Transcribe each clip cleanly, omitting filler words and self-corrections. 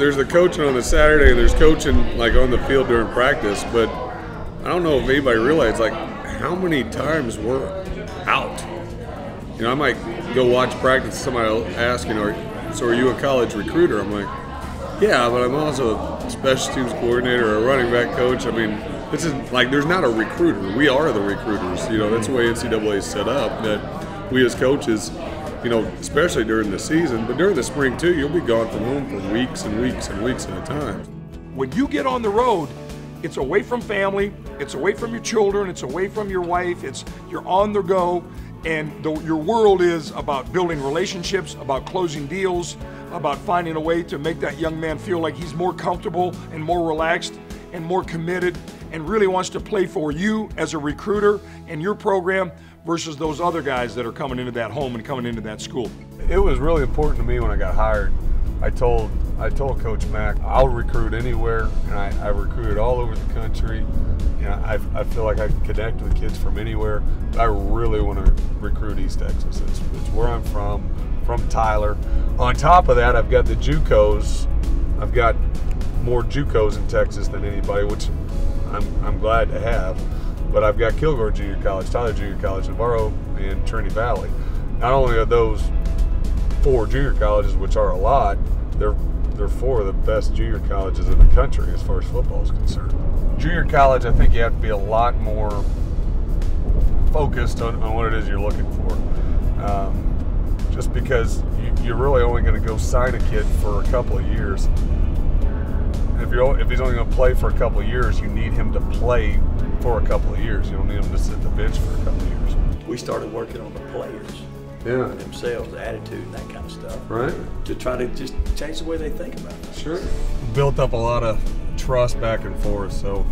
there's the coaching on the Saturday and there's coaching like on the field during practice, but I don't know if anybody realized like how many times we're out. You know, I might go watch practice, somebody will ask, you know, so are you a college recruiter? I'm like, yeah, but I'm also a special teams coordinator or a running back coach. I mean, this is like, there's not a recruiter. We are the recruiters. You know, that's the way NCAA is set up, that we as coaches, you know, especially during the season, but during the spring too, you'll be gone from home for weeks and weeks and weeks at a time. When you get on the road, it's away from family, it's away from your children, it's away from your wife, you're on the go, and your world is about building relationships, about closing deals, about finding a way to make that young man feel like he's more comfortable and more relaxed and more committed and really wants to play for you as a recruiter and your program versus those other guys that are coming into that home and coming into that school. It was really important to me when I got hired. I told Coach Mack, I'll recruit anywhere, and I recruited all over the country. You know, I feel like I can connect with kids from anywhere. But I really want to recruit East Texas. It's where I'm from Tyler. On top of that, I've got the JUCOs. I've got more JUCOs in Texas than anybody, which I'm glad to have. But I've got Kilgore Junior College, Tyler Junior College, Navarro, and Trinity Valley. Not only are those 4 junior colleges, which are a lot, they're 4 of the best junior colleges in the country as far as football is concerned. Junior college, I think you have to be a lot more focused on what it is you're looking for. Just because you're really only going to go sign a kid for a couple of years. If he's only going to play for a couple of years, you need him to play for a couple of years. You don't need him to sit the bench for a couple of years. We started working on the players. Yeah. Themselves, attitude and that kind of stuff. Right. To try to just change the way they think about it. Sure. Built up a lot of trust back and forth. So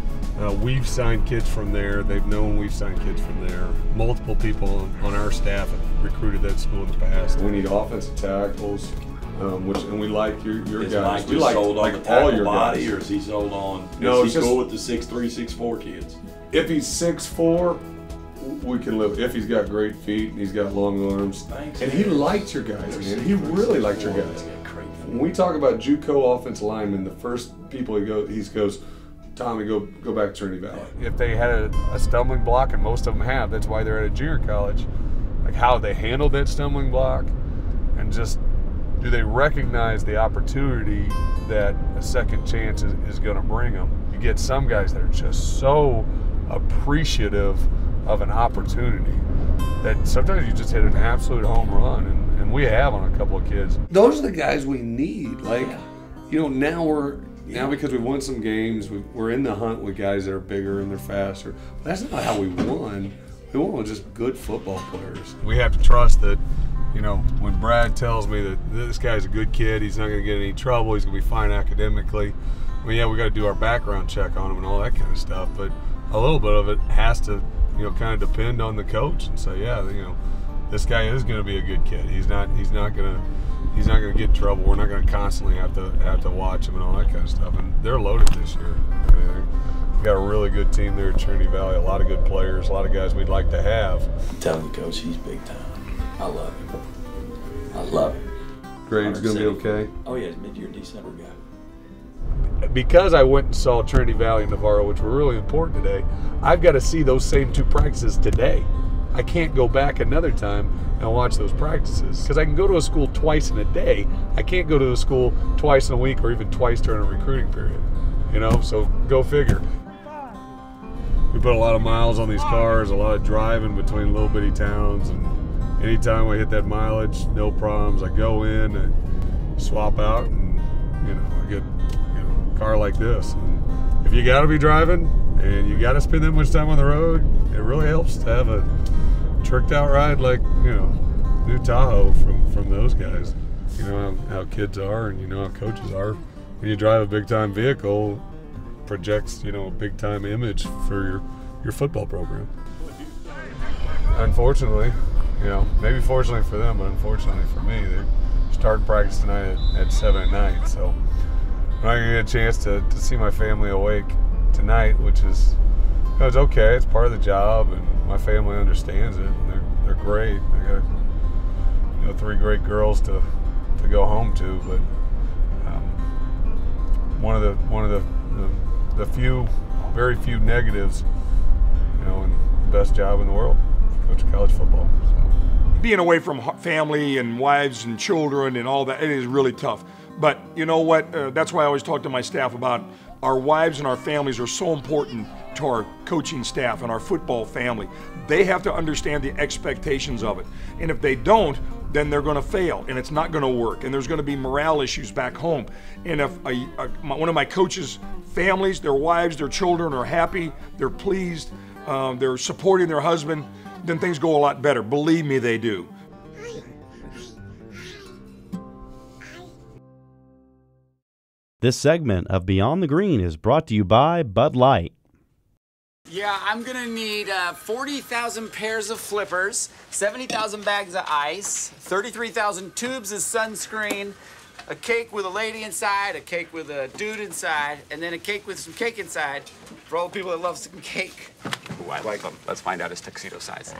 we've signed kids from there. They've known we've signed kids from there. Multiple people on our staff have recruited that school in the past. We need offensive tackles, and we like your guys. We like sold on the tackle body, or is he sold on? No, is he cool with the 6'3", 6'4" kids? If he's 6'4", we can live. If he's got great feet and he's got long arms, and he liked your guys, man. He really liked your guys. When we talk about JUCO offensive linemen, the first people he goes, Tommy, go back to Trinity Valley. If they had a stumbling block, and most of them have, that's why they're at a junior college. Like how they handled that stumbling block, and just do they recognize the opportunity that a second chance is going to bring them? You get some guys that are just so appreciative of an opportunity that sometimes you just hit an absolute home run, and we have on a couple of kids. Those are the guys we need. Like, you know, now because we've won some games, we're in the hunt with guys that are bigger and they're faster. But that's not how we won. We won with just good football players. We have to trust that, you know, when Brad tells me that this guy's a good kid, he's not going to get in any trouble, he's going to be fine academically. Well, yeah, we got to do our background check on him and all that kind of stuff, but a little bit of it has to, you know, kind of depend on the coach and say, yeah, you know, this guy is going to be a good kid. He's not going to get in trouble. We're not going to constantly have to watch him and all that kind of stuff. And they're loaded this year. I mean, we got a really good team there at Trinity Valley. A lot of good players. A lot of guys we'd like to have. I'm telling you, Coach, he's big time. I love him. I love him. Grade's going to be okay? Oh yeah, he's mid-year December guy. Because I went and saw Trinity Valley and Navarro, which were really important today, I've got to see those same 2 practices today. I can't go back another time and watch those practices because I can go to a school twice in a day. I can't go to a school twice in a week or even twice during a recruiting period. You know, so go figure. We put a lot of miles on these cars, a lot of driving between little bitty towns, and anytime I hit that mileage, no problems. I go in, I swap out, and you know, I get a car like this. And if you got to be driving and you got to spend that much time on the road, it really helps to have a tricked out ride like, you know, new Tahoe from those guys. You know how kids are, and you know how coaches are. When you drive a big time vehicle, projects, you know, a big time image for your football program. Unfortunately, you know, maybe fortunately for them, but unfortunately for me, they're starting practice tonight at 7 at night, so I'm not gonna get a chance to see my family awake tonight, which is, you know, it's okay. It's part of the job, and my family understands it. They're great. I got, you know, 3 great girls to go home to, but one of the few, very few negatives, you know, and the best job in the world, coaching college football. So. Being away from family and wives and children and all that, it is really tough. But you know what? That's why I always talk to my staff about our wives and our families are so important to our coaching staff and our football family. They have to understand the expectations of it. And if they don't, then they're going to fail and it's not going to work. And there's going to be morale issues back home. And if one of my coaches' families, their wives, their children are happy, they're pleased, they're supporting their husband, then things go a lot better. Believe me, they do. This segment of Beyond the Green is brought to you by Bud Light. Yeah, I'm gonna need 40,000 pairs of flippers, 70,000 bags of ice, 33,000 tubes of sunscreen, a cake with a lady inside, a cake with a dude inside, and then a cake with some cake inside for all the people that love some cake. Ooh, I like him. Let's find out his tuxedo size.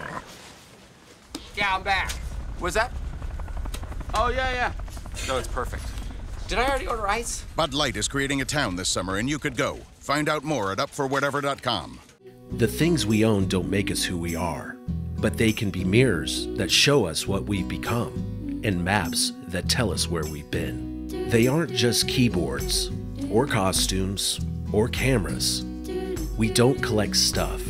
Yeah, I'm back. What's that? Oh, yeah. No, it's perfect. Did I already order ice? Bud Light is creating a town this summer, and you could go. Find out more at upforwhatever.com. The things we own don't make us who we are, but they can be mirrors that show us what we've become and maps that tell us where we've been. They aren't just keyboards or costumes or cameras. We don't collect stuff.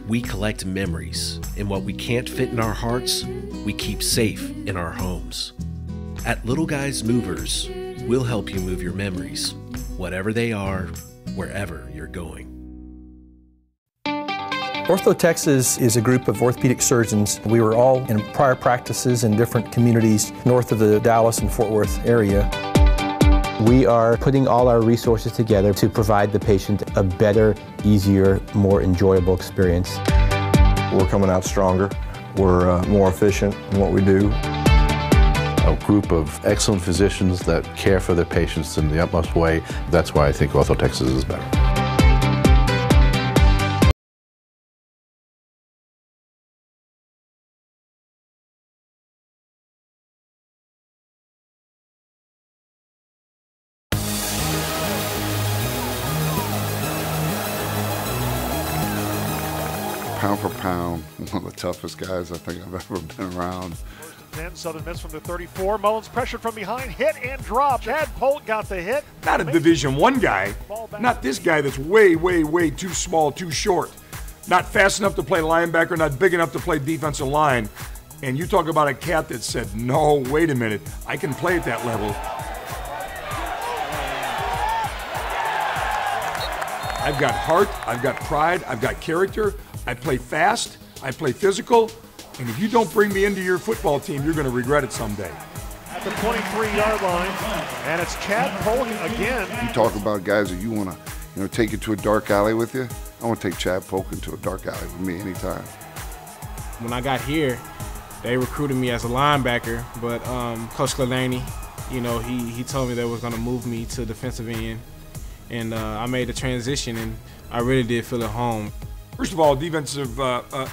We collect memories, and what we can't fit in our hearts, we keep safe in our homes. At Little Guys Movers, we'll help you move your memories, whatever they are, wherever you're going. Ortho Texas is a group of orthopedic surgeons. We were all in prior practices in different communities north of the Dallas and Fort Worth area. We are putting all our resources together to provide the patient a better, easier, more enjoyable experience. We're coming out stronger. We're more efficient in what we do. A group of excellent physicians that care for their patients in the utmost way. That's why I think Ortho Texas is better. Pound for pound, one of the toughest guys I think I've ever been around. Then Southern Miss from the 34. Mullins pressured from behind, hit and drop. Chad Polk got the hit. Not a Division I guy. Not this guy that's way, way, way too small, too short. Not fast enough to play linebacker, not big enough to play defensive line. And you talk about a cat that said, no, wait a minute, I can play at that level. I've got heart, I've got pride, I've got character. I play fast, I play physical, and if you don't bring me into your football team, you're going to regret it someday. At the 23-yard line, and it's Chad Polk again. You talk about guys that you want to, take into a dark alley with you. I want to take Chad Polk into a dark alley with me anytime. When I got here, they recruited me as a linebacker, but Coach Delaney, he told me they was going to move me to defensive end, and I made the transition, and I really did feel at home. First of all, defensive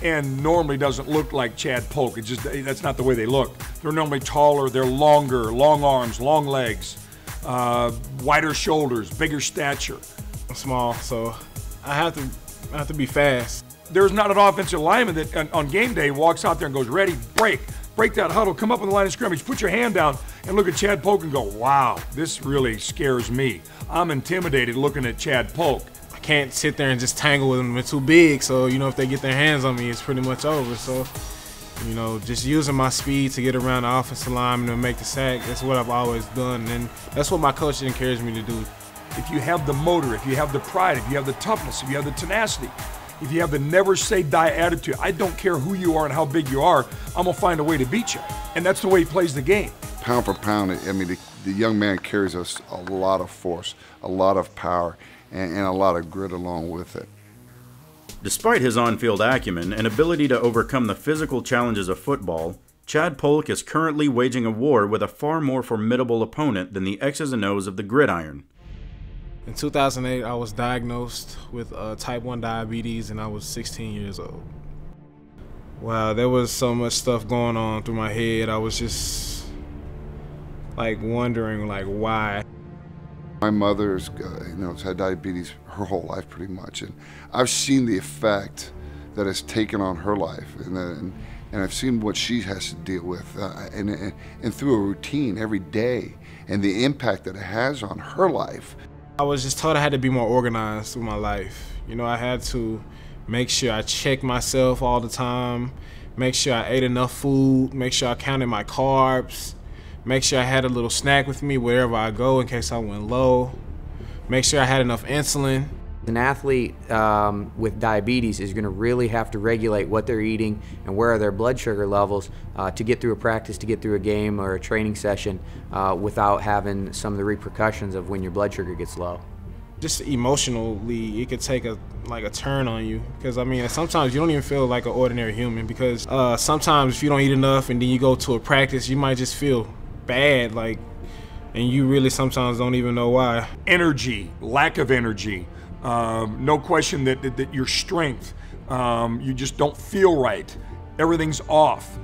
end normally doesn't look like Chad Polk. It's just that's not the way they look. They're normally taller, they're longer, long arms, long legs, wider shoulders, bigger stature. I'm small, so I have to be fast. There's not an offensive lineman that on game day walks out there and goes, ready, break that huddle, come up on the line of scrimmage, put your hand down, and look at Chad Polk and go, wow, this really scares me. I'm intimidated looking at Chad Polk. Can't sit there and just tangle with them. They're too big, so if they get their hands on me, it's pretty much over. So just using my speed to get around the offensive lineman and make the sack, that's what I've always done, and that's what my coach encouraged me to do. If you have the motor, if you have the pride, if you have the toughness, if you have the tenacity, if you have the never say die attitude, I don't care who you are and how big you are, I'm gonna find a way to beat you. And that's the way he plays the game. Pound for pound, the young man carries us a lot of force, a lot of power, and a lot of grit along with it. Despite his on-field acumen and ability to overcome the physical challenges of football, Chad Polk is currently waging a war with a far more formidable opponent than the X's and O's of the gridiron. In 2008, I was diagnosed with type 1 diabetes, and I was 16 years old. Wow, there was so much stuff going on through my head. I was just wondering why. My mother's, has had diabetes her whole life pretty much, and I've seen the effect that it's taken on her life, and I've seen what she has to deal with, and through a routine every day, and the impact that it has on her life. I was just told I had to be more organized with my life. I had to make sure I checked myself all the time, make sure I ate enough food, make sure I counted my carbs, make sure I had a little snack with me wherever I go in case I went low, make sure I had enough insulin. An athlete with diabetes is going to really have to regulate what they're eating and where are their blood sugar levels to get through a practice, to get through a game or a training session without having some of the repercussions of when your blood sugar gets low. Just emotionally, it could take a turn on you, because I mean, sometimes you don't even feel like an ordinary human, because sometimes if you don't eat enough and then you go to a practice, you might just feel bad, and you really sometimes don't even know why. Energy, lack of energy. No question that your strength, you just don't feel right. Everything's off.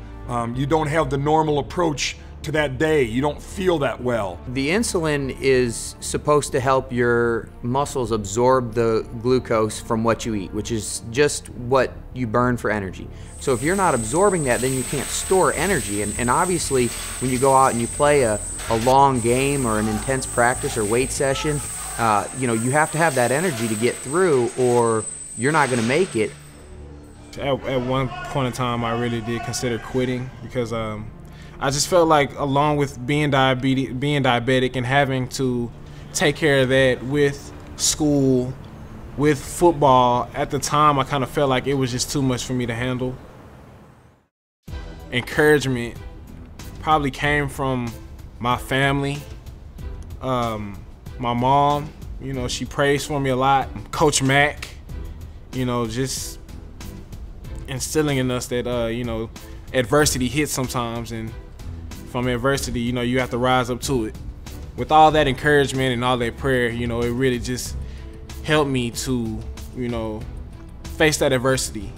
You don't have the normal approach to that day. You don't feel that well. The insulin is supposed to help your muscles absorb the glucose from what you eat, which is just what you burn for energy. So if you're not absorbing that, then you can't store energy. And obviously, when you go out and you play a long game or an intense practice or weight session, you have to have that energy to get through, or you're not going to make it. At one point in time, I really did consider quitting, because I just felt like, along with being diabetic and having to take care of that with school, with football, at the time I kind of felt like it was just too much for me to handle. Encouragement probably came from my family. My mom, she prays for me a lot. Coach Mack, just instilling in us that, adversity hits sometimes, and from adversity, you have to rise up to it. With all that encouragement and all that prayer, it really just helped me to, face that adversity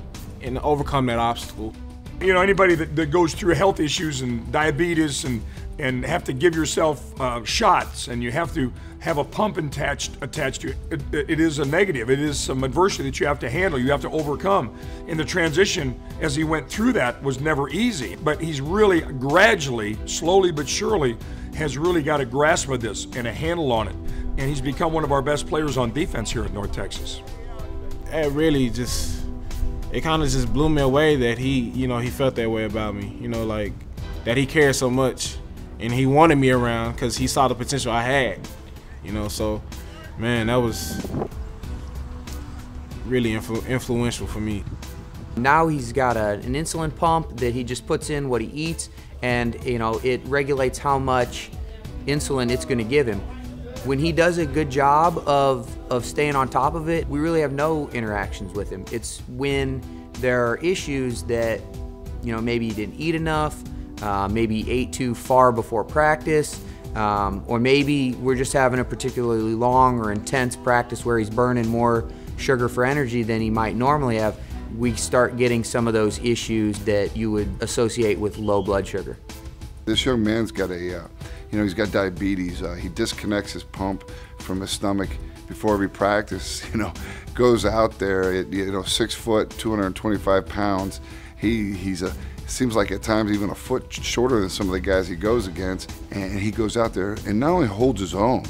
and overcome that obstacle. Anybody that goes through health issues and diabetes and have to give yourself shots, and you have to have a pump attached to it, it is a negative. It is some adversity that you have to handle, you have to overcome. And the transition, as he went through that, was never easy. But he's really gradually, slowly but surely, has really got a grasp of this and a handle on it. And he's become one of our best players on defense here at North Texas. It really it kind of just blew me away that he felt that way about me. That he cared so much. And he wanted me around because he saw the potential I had, so, man, that was really influential for me. Now he's got an insulin pump that he just puts in what he eats, and, it regulates how much insulin it's going to give him. When he does a good job of staying on top of it, we really have no interactions with him. It's when there are issues that, maybe he didn't eat enough, maybe he ate too far before practice, or maybe we're just having a particularly long or intense practice where he's burning more sugar for energy than he might normally have. We start getting some of those issues that you would associate with low blood sugar. This young man's got he's got diabetes. He disconnects his pump from his stomach before every practice, goes out there at, 6 foot, 225 pounds. Seems like at times even a foot shorter than some of the guys he goes against, and he goes out there and not only holds his own,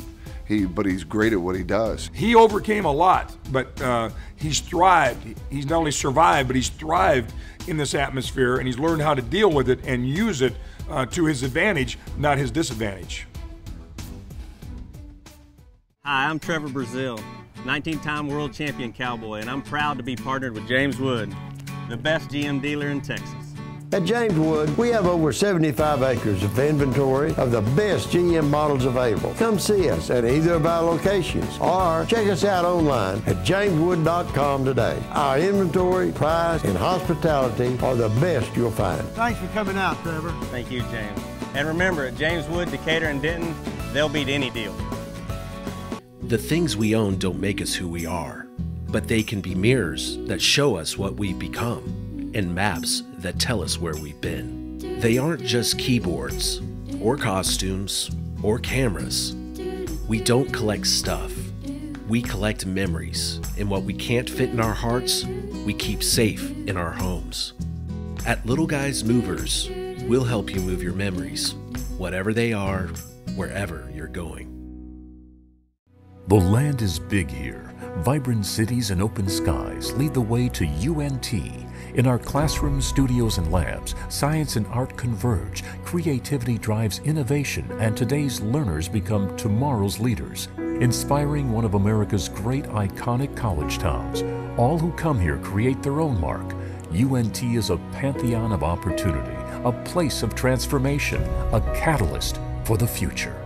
but he's great at what he does. He overcame a lot, but he's thrived. He's not only survived, but he's thrived in this atmosphere, and he's learned how to deal with it and use it to his advantage, not his disadvantage. Hi, I'm Trevor Brazil, 19-time world champion cowboy, and I'm proud to be partnered with James Wood, the best GM dealer in Texas. At James Wood, we have over 75 acres of inventory of the best GM models available. Come see us at either of our locations or check us out online at jameswood.com today. Our inventory, price, and hospitality are the best you'll find. Thanks for coming out, Trevor. Thank you, James. And remember, at James Wood, Decatur, and Denton, they'll beat any deal. The things we own don't make us who we are, but they can be mirrors that show us what we've become, and maps that tell us where we've been. They aren't just keyboards, or costumes, or cameras. We don't collect stuff. We collect memories, and what we can't fit in our hearts, we keep safe in our homes. At Little Guys Movers, we'll help you move your memories, whatever they are, wherever you're going. The land is big here. Vibrant cities and open skies lead the way to UNT. In our classrooms, studios, and labs, science and art converge, creativity drives innovation, and today's learners become tomorrow's leaders, inspiring one of America's great iconic college towns. All who come here create their own mark. UNT is a pantheon of opportunity, a place of transformation, a catalyst for the future.